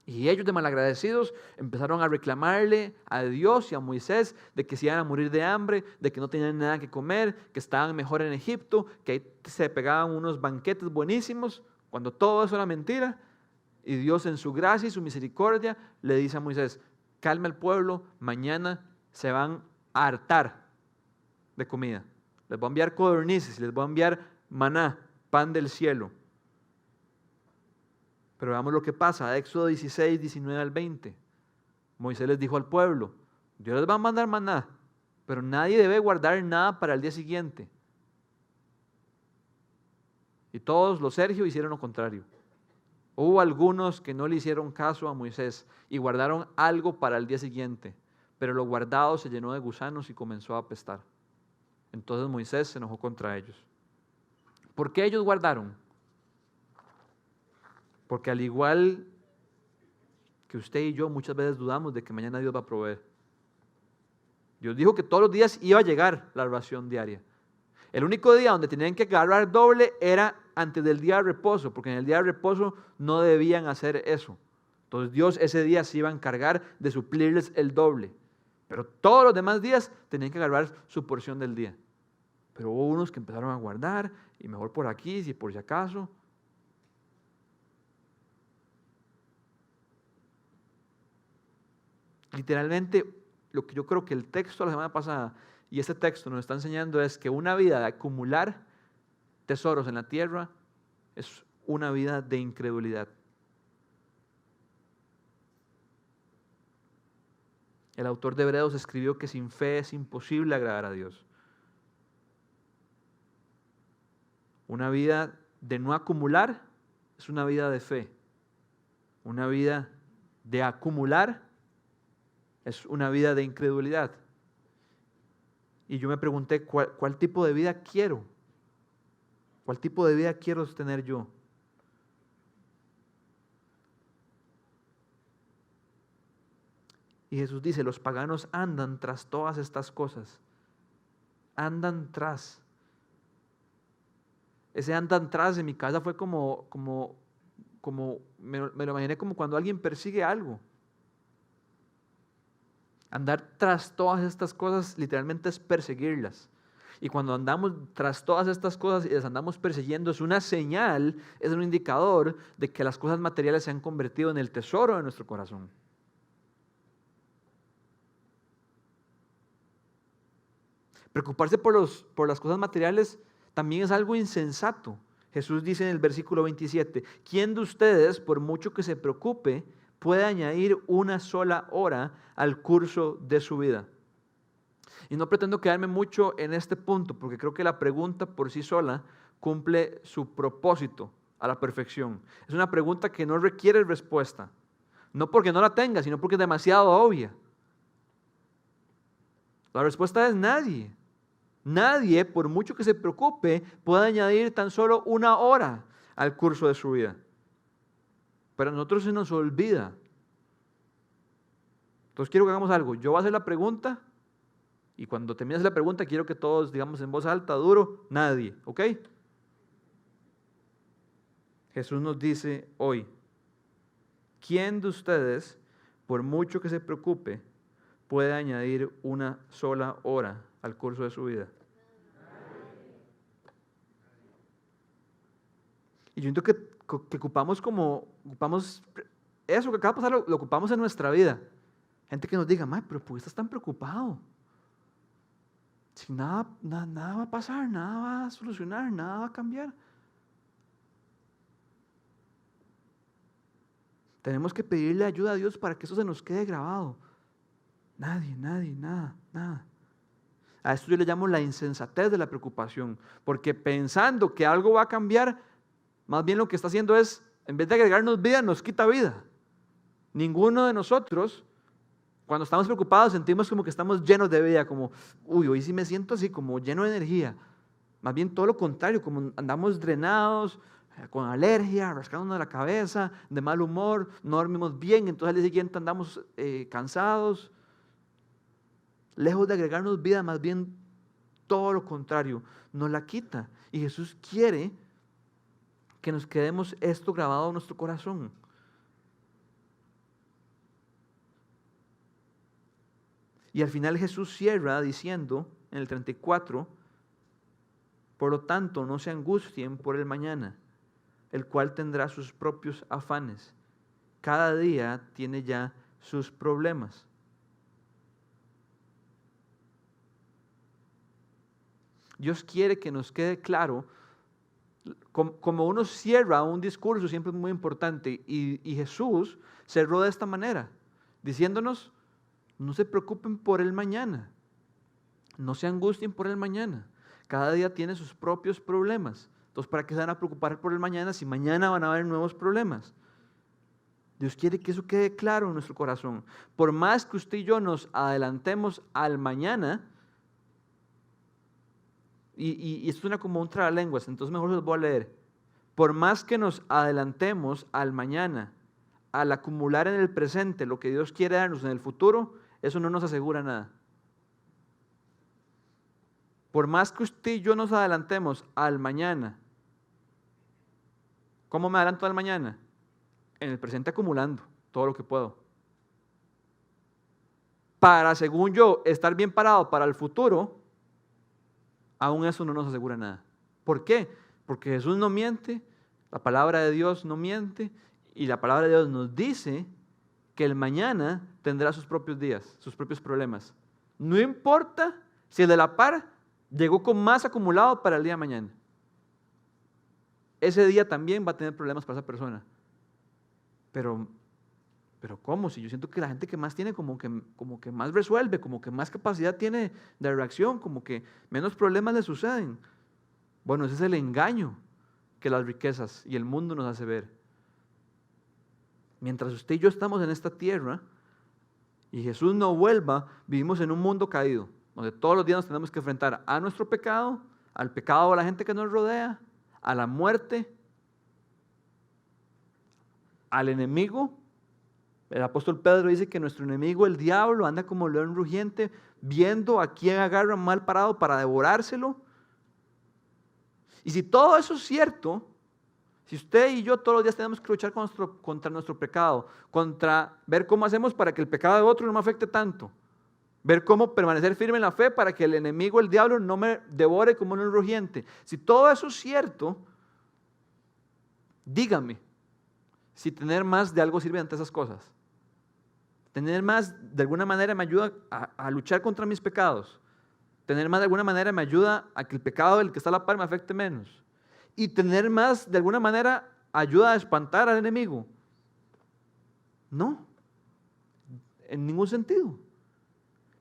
Y ellos, de malagradecidos, empezaron a reclamarle a Dios y a Moisés de que se iban a morir de hambre, de que no tenían nada que comer, que estaban mejor en Egipto, que ahí se pegaban unos banquetes buenísimos, cuando todo eso era mentira. Y Dios, en su gracia y su misericordia, le dice a Moisés: calma el pueblo, mañana se van a hartar de comida. Les voy a enviar codornices, les voy a enviar maná, pan del cielo. Pero veamos lo que pasa, Éxodo 16, 19 al 20. Moisés les dijo al pueblo: Dios les va a mandar maná, pero nadie debe guardar nada para el día siguiente. Y todos los sergios hicieron lo contrario. Hubo algunos que no le hicieron caso a Moisés y guardaron algo para el día siguiente, pero lo guardado se llenó de gusanos y comenzó a apestar. Entonces Moisés se enojó contra ellos. ¿Por qué ellos guardaron? Porque al igual que usted y yo muchas veces dudamos de que mañana Dios va a proveer. Dios dijo que todos los días iba a llegar la ración diaria. El único día donde tenían que agarrar doble era antes del día de reposo, porque en el día de reposo no debían hacer eso. Entonces Dios ese día se iba a encargar de suplirles el doble. Pero todos los demás días tenían que agarrar su porción del día. Pero hubo unos que empezaron a guardar, y mejor por aquí, si por si acaso. Literalmente, lo que yo creo que el texto de la semana pasada y este texto nos está enseñando es que una vida de acumular tesoros en la tierra es una vida de incredulidad. El autor de Hebreos escribió que sin fe es imposible agradar a Dios. Una vida de no acumular es una vida de fe. Una vida de acumular es una vida de incredulidad. Y yo me pregunté, ¿cuál tipo de vida quiero? ¿Cuál tipo de vida quiero tener yo? Y Jesús dice, los paganos andan tras todas estas cosas. Andan tras. Ese andan tras en mi casa fue como me lo imaginé como cuando alguien persigue algo. Andar tras todas estas cosas literalmente es perseguirlas. Y cuando andamos tras todas estas cosas y las andamos persiguiendo, es una señal, es un indicador de que las cosas materiales se han convertido en el tesoro de nuestro corazón. Preocuparse por las cosas materiales también es algo insensato. Jesús dice en el versículo 27, ¿quién de ustedes, por mucho que se preocupe, puede añadir una sola hora al curso de su vida? Y no pretendo quedarme mucho en este punto, porque creo que la pregunta por sí sola cumple su propósito a la perfección. Es una pregunta que no requiere respuesta, no porque no la tenga, sino porque es demasiado obvia. La respuesta es nadie. Nadie, por mucho que se preocupe, puede añadir tan solo una hora al curso de su vida. Pero a nosotros se nos olvida. Entonces quiero que hagamos algo. Yo voy a hacer la pregunta Y cuando termines la pregunta, quiero que todos digamos en voz alta, duro, nadie, ¿ok? Jesús nos dice hoy, ¿quién de ustedes, por mucho que se preocupe, puede añadir una sola hora al curso de su vida? Y yo siento que ocupamos eso que acaba de pasar, lo ocupamos en nuestra vida. Gente que nos diga, pero ¿por qué estás tan preocupado? Si nada va a pasar, nada va a solucionar, nada va a cambiar. Tenemos que pedirle ayuda a Dios para que eso se nos quede grabado. Nadie, nada. A esto yo le llamo la insensatez de la preocupación, porque pensando que algo va a cambiar, más bien lo que está haciendo es, en vez de agregarnos vida, nos quita vida. Ninguno de nosotros, cuando estamos preocupados, sentimos como que estamos llenos de vida, como, hoy sí me siento así, como lleno de energía. Más bien todo lo contrario, como andamos drenados, con alergia, rascándonos la cabeza, de mal humor, no dormimos bien, entonces al día siguiente andamos cansados. Lejos de agregarnos vida, más bien todo lo contrario, nos la quita. Y Jesús quiere que nos quedemos esto grabado en nuestro corazón. Y al final Jesús cierra diciendo en el 34, por lo tanto no se angustien por el mañana, el cual tendrá sus propios afanes. Cada día tiene ya sus problemas. Dios quiere que nos quede claro, como uno cierra un discurso, siempre es muy importante, y Jesús cerró de esta manera, diciéndonos, no se preocupen por el mañana, no se angustien por el mañana, cada día tiene sus propios problemas. Entonces, ¿para qué se van a preocupar por el mañana si mañana van a haber nuevos problemas? Dios quiere que eso quede claro en nuestro corazón. Por más que usted y yo nos adelantemos al mañana, y esto suena como un trabalenguas, entonces mejor los voy a leer. Por más que nos adelantemos al mañana, al acumular en el presente lo que Dios quiere darnos en el futuro, eso no nos asegura nada. Por más que usted y yo nos adelantemos al mañana, ¿cómo me adelanto al mañana? En el presente acumulando todo lo que puedo. Para, según yo, estar bien parado para el futuro, aún eso no nos asegura nada. ¿Por qué? Porque Jesús no miente, la palabra de Dios no miente, y la palabra de Dios nos dice que el mañana tendrá sus propios días, sus propios problemas. No importa si el de la par llegó con más acumulado para el día de mañana. Ese día también va a tener problemas para esa persona. Pero ¿cómo? Si yo siento que la gente que más tiene como que más resuelve, como que más capacidad tiene de reacción, como que menos problemas le suceden. Bueno, ese es el engaño que las riquezas y el mundo nos hace ver. Mientras usted y yo estamos en esta tierra y Jesús no vuelva, vivimos en un mundo caído, donde todos los días nos tenemos que enfrentar a nuestro pecado, al pecado de la gente que nos rodea, a la muerte, al enemigo. El apóstol Pedro dice que nuestro enemigo, el diablo, anda como león rugiente, viendo a quién agarra mal parado para devorárselo. Y si todo eso es cierto, si usted y yo todos los días tenemos que luchar contra nuestro pecado, contra ver cómo hacemos para que el pecado de otro no me afecte tanto, ver cómo permanecer firme en la fe para que el enemigo, el diablo, no me devore como un león rugiente. Si todo eso es cierto, dígame si tener más de algo sirve ante esas cosas. Tener más de alguna manera me ayuda a luchar contra mis pecados. Tener más de alguna manera me ayuda a que el pecado del que está a la par me afecte menos. Y tener más de alguna manera ayuda a espantar al enemigo. No, en ningún sentido.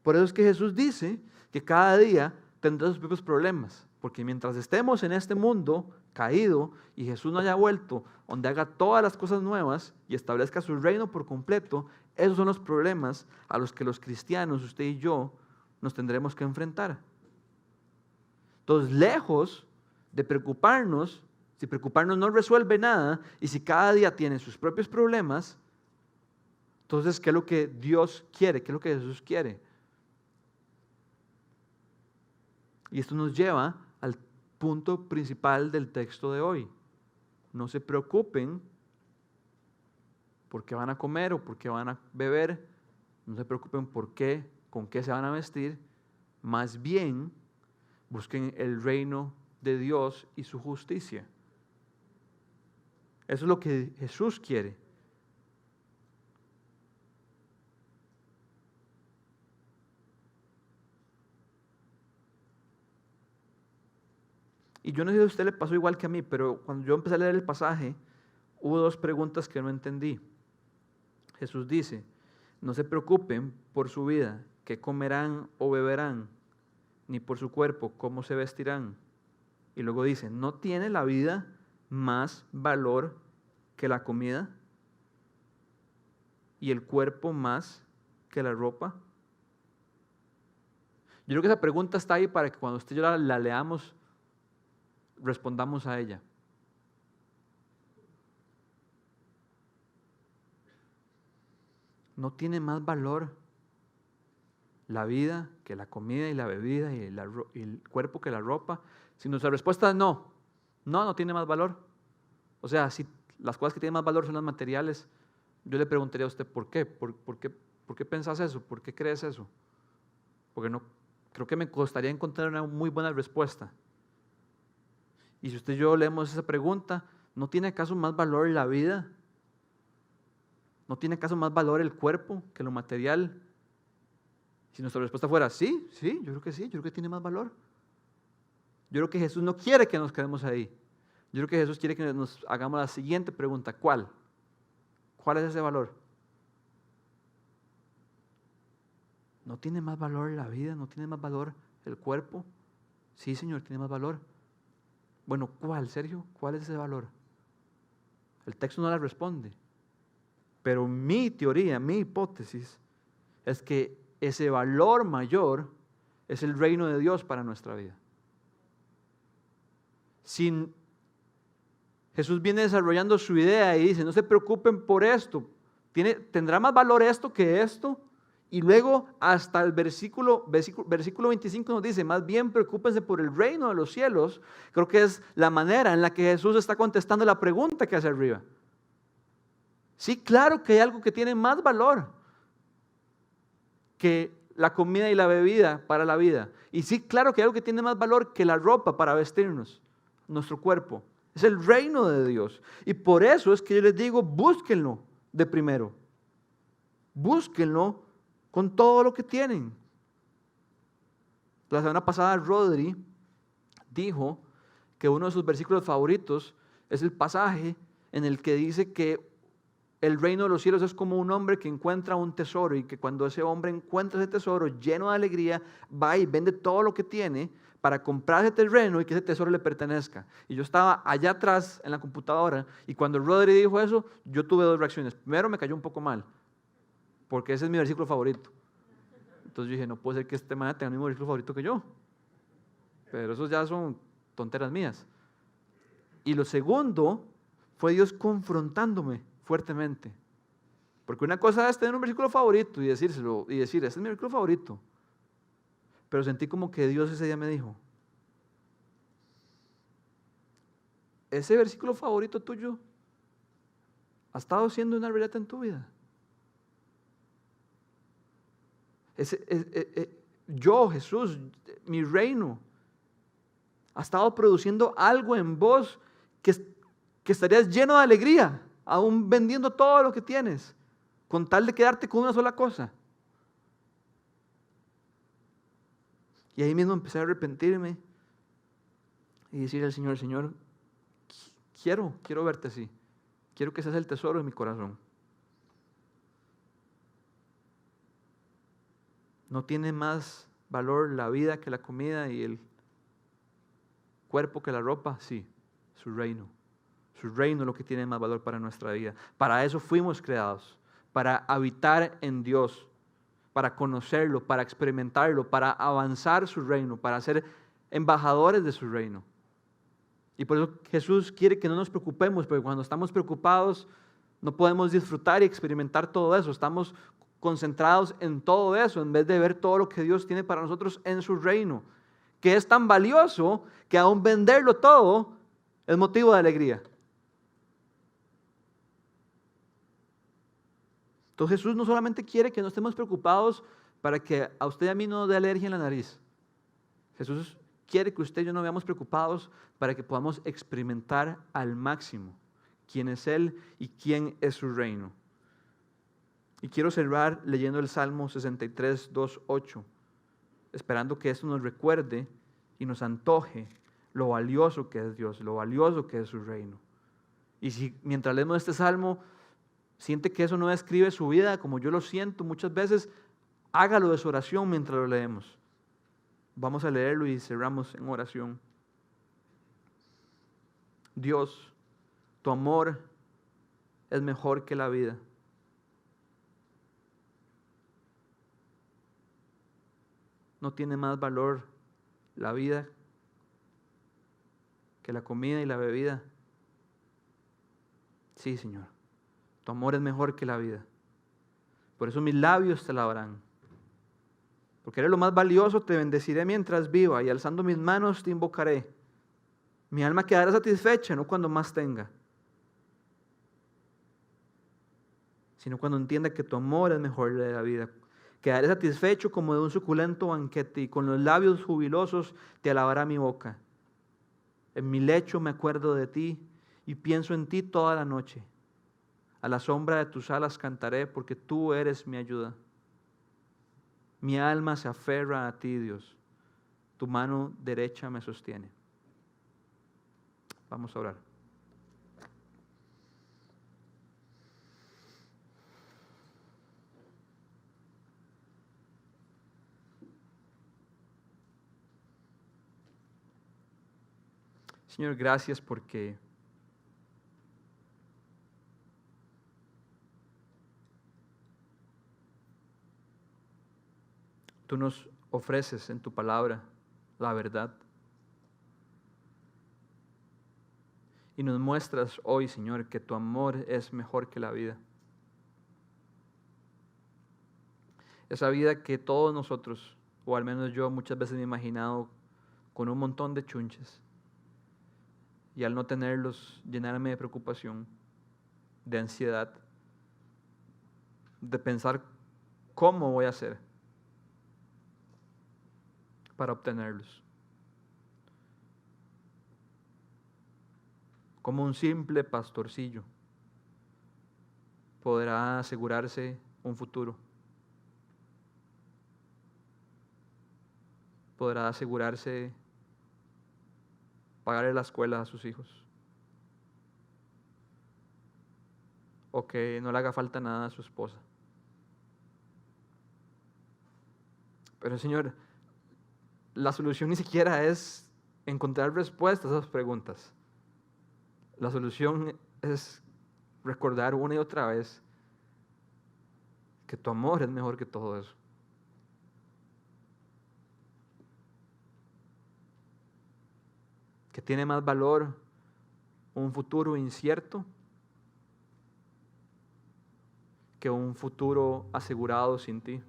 Por eso es que Jesús dice que cada día tendrá sus propios problemas. Porque mientras estemos en este mundo caído y Jesús no haya vuelto, donde haga todas las cosas nuevas y establezca su reino por completo, esos son los problemas a los que los cristianos, usted y yo, nos tendremos que enfrentar. Entonces, lejos de preocuparnos, si preocuparnos no resuelve nada, y si cada día tiene sus propios problemas, entonces, ¿qué es lo que Dios quiere? ¿Qué es lo que Jesús quiere? Y esto nos lleva al punto principal del texto de hoy. No se preocupen por qué van a comer o por qué van a beber. No se preocupen por qué, con qué se van a vestir. Más bien, busquen el reino de Dios y su justicia. Eso es lo que Jesús quiere. Y yo no sé si a usted le pasó igual que a mí, pero cuando yo empecé a leer el pasaje, hubo dos preguntas que no entendí. Jesús dice, no se preocupen por su vida, qué comerán o beberán, ni por su cuerpo, cómo se vestirán. Y luego dice, ¿no tiene la vida más valor que la comida? ¿Y el cuerpo más que la ropa? Yo creo que esa pregunta está ahí para que cuando usted y yo la leamos, respondamos a ella. ¿No tiene más valor la vida que la comida y la bebida y el cuerpo que la ropa? Si nuestra respuesta es no, no tiene más valor. O sea, si las cosas que tienen más valor son las materiales, yo le preguntaría a usted, ¿por qué? ¿Por qué pensás eso? ¿Por qué crees eso? Porque no, creo que me costaría encontrar una muy buena respuesta. Y si usted y yo leemos esa pregunta, ¿no tiene acaso más valor la vida? ¿No tiene acaso más valor el cuerpo que lo material? Si nuestra respuesta fuera sí, yo creo que sí, yo creo que tiene más valor. Yo creo que Jesús no quiere que nos quedemos ahí. Yo creo que Jesús quiere que nos hagamos la siguiente pregunta, ¿cuál? ¿Cuál es ese valor? ¿No tiene más valor la vida? ¿No tiene más valor el cuerpo? Sí, Señor, tiene más valor. Bueno, ¿cuál, Sergio? ¿Cuál es ese valor? El texto no la responde. Pero mi teoría, mi hipótesis, es que ese valor mayor es el reino de Dios para nuestra vida. Jesús viene desarrollando su idea y dice, no se preocupen por esto, tendrá más valor esto que esto. Y luego hasta el versículo 25 nos dice, más bien preocúpense por el reino de los cielos. Creo que es la manera en la que Jesús está contestando la pregunta que hace arriba. Sí, claro que hay algo que tiene más valor que la comida y la bebida para la vida. Y sí, claro que hay algo que tiene más valor que la ropa para vestirnos, nuestro cuerpo. Es el reino de Dios. Y por eso es que yo les digo, búsquenlo de primero. Búsquenlo con todo lo que tienen. La semana pasada Rodri dijo que uno de sus versículos favoritos es el pasaje en el que dice que el reino de los cielos es como un hombre que encuentra un tesoro y que cuando ese hombre encuentra ese tesoro lleno de alegría, va y vende todo lo que tiene para comprar ese terreno y que ese tesoro le pertenezca. Y yo estaba allá atrás en la computadora y cuando Rodri dijo eso, yo tuve dos reacciones. Primero me cayó un poco mal, porque ese es mi versículo favorito. Entonces yo dije, no puede ser que este man tenga el mismo versículo favorito que yo. Pero esos ya son tonteras mías. Y lo segundo fue Dios confrontándome fuertemente. Porque una cosa es tener un versículo favorito y decírselo, y decir, este es mi versículo favorito. Pero sentí como que Dios ese día me dijo, ese versículo favorito tuyo ha estado siendo una realidad en tu vida. Yo, Jesús, mi reino, ha estado produciendo algo en vos que estarías lleno de alegría, aún vendiendo todo lo que tienes, con tal de quedarte con una sola cosa. Y ahí mismo empecé a arrepentirme y decirle al Señor, Señor, quiero verte así, quiero que seas el tesoro de mi corazón. ¿No tiene más valor la vida que la comida y el cuerpo que la ropa? Sí, su reino. Su reino es lo que tiene más valor para nuestra vida. Para eso fuimos creados, para habitar en Dios, para conocerlo, para experimentarlo, para avanzar su reino, para ser embajadores de su reino. Y por eso Jesús quiere que no nos preocupemos, porque cuando estamos preocupados no podemos disfrutar y experimentar todo eso. Estamos concentrados en todo eso, en vez de ver todo lo que Dios tiene para nosotros en su reino, que es tan valioso que aún venderlo todo es motivo de alegría. Entonces Jesús no solamente quiere que no estemos preocupados para que a usted y a mí no nos dé alergia en la nariz. Jesús quiere que usted y yo no veamos preocupados para que podamos experimentar al máximo quién es Él y quién es su reino. Y quiero cerrar leyendo el Salmo 63, 2, 8, esperando que esto nos recuerde y nos antoje lo valioso que es Dios, lo valioso que es su reino. Y si mientras leemos este Salmo siente que eso no describe su vida como yo lo siento muchas veces, hágalo de su oración mientras lo leemos. Vamos a leerlo y cerramos en oración. Dios, tu amor es mejor que la vida. No tiene más valor la vida que la comida y la bebida. Sí, Señor, tu amor es mejor que la vida. Por eso mis labios te alabarán. Porque eres lo más valioso, te bendeciré mientras viva y alzando mis manos te invocaré. Mi alma quedará satisfecha, no cuando más tenga, sino cuando entienda que tu amor es mejor que la vida. Quedaré satisfecho como de un suculento banquete y con los labios jubilosos te alabará mi boca. En mi lecho me acuerdo de ti y pienso en ti toda la noche. A la sombra de tus alas cantaré porque tú eres mi ayuda. Mi alma se aferra a ti, Dios. Tu mano derecha me sostiene. Vamos a orar. Señor, gracias porque tú nos ofreces en tu palabra la verdad. Y nos muestras hoy, Señor, que tu amor es mejor que la vida. Esa vida que todos nosotros, o al menos yo muchas veces me he imaginado con un montón de chunches. Y al no tenerlos, llenarme de preocupación, de ansiedad, de pensar cómo voy a hacer para obtenerlos. Como un simple pastorcillo podrá asegurarse un futuro. Podrá asegurarse pagarle la escuela a sus hijos. O que no le haga falta nada a su esposa. Pero Señor, la solución ni siquiera es encontrar respuestas a esas preguntas. La solución es recordar una y otra vez que tu amor es mejor que todo eso. Que tiene más valor un futuro incierto que un futuro asegurado sin ti.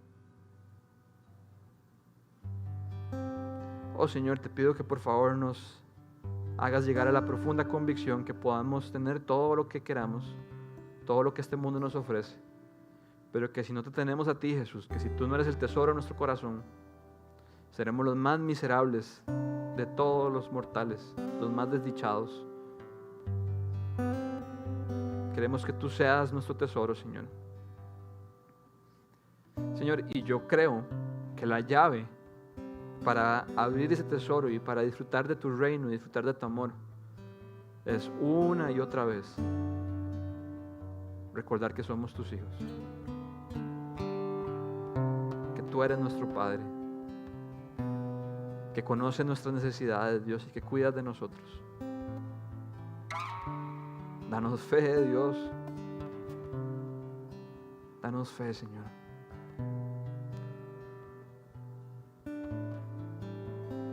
Oh Señor, te pido que por favor nos hagas llegar a la profunda convicción que podamos tener todo lo que queramos, todo lo que este mundo nos ofrece, pero que si no te tenemos a ti, Jesús, que si tú no eres el tesoro de nuestro corazón, seremos los más miserables de todos los mortales, los más desdichados. Queremos que tú seas nuestro tesoro, Señor. Señor, y yo creo que la llave para abrir ese tesoro y para disfrutar de tu reino y disfrutar de tu amor es una y otra vez recordar que somos tus hijos, que tú eres nuestro Padre, que conoces nuestras necesidades, Dios, y que cuidas de nosotros. Danos fe, Dios. Danos fe, Señor.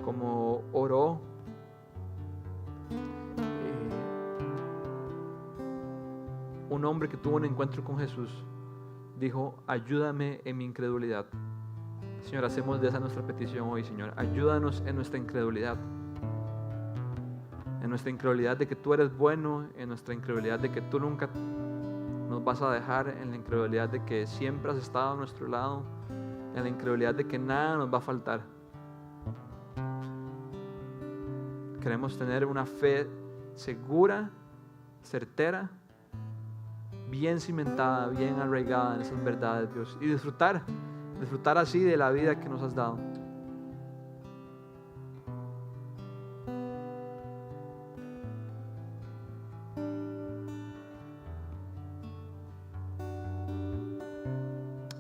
Como oró un hombre que tuvo un encuentro con Jesús, dijo: ayúdame en mi incredulidad. Señor, hacemos de esa nuestra petición hoy, Señor. Ayúdanos en nuestra incredulidad. En nuestra incredulidad de que tú eres bueno, en nuestra incredulidad de que tú nunca nos vas a dejar, en la incredulidad de que siempre has estado a nuestro lado, en la incredulidad de que nada nos va a faltar. Queremos tener una fe segura, certera, bien cimentada, bien arraigada en esas verdades, Dios, y disfrutar así de la vida que nos has dado.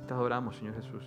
Te adoramos, Señor Jesús.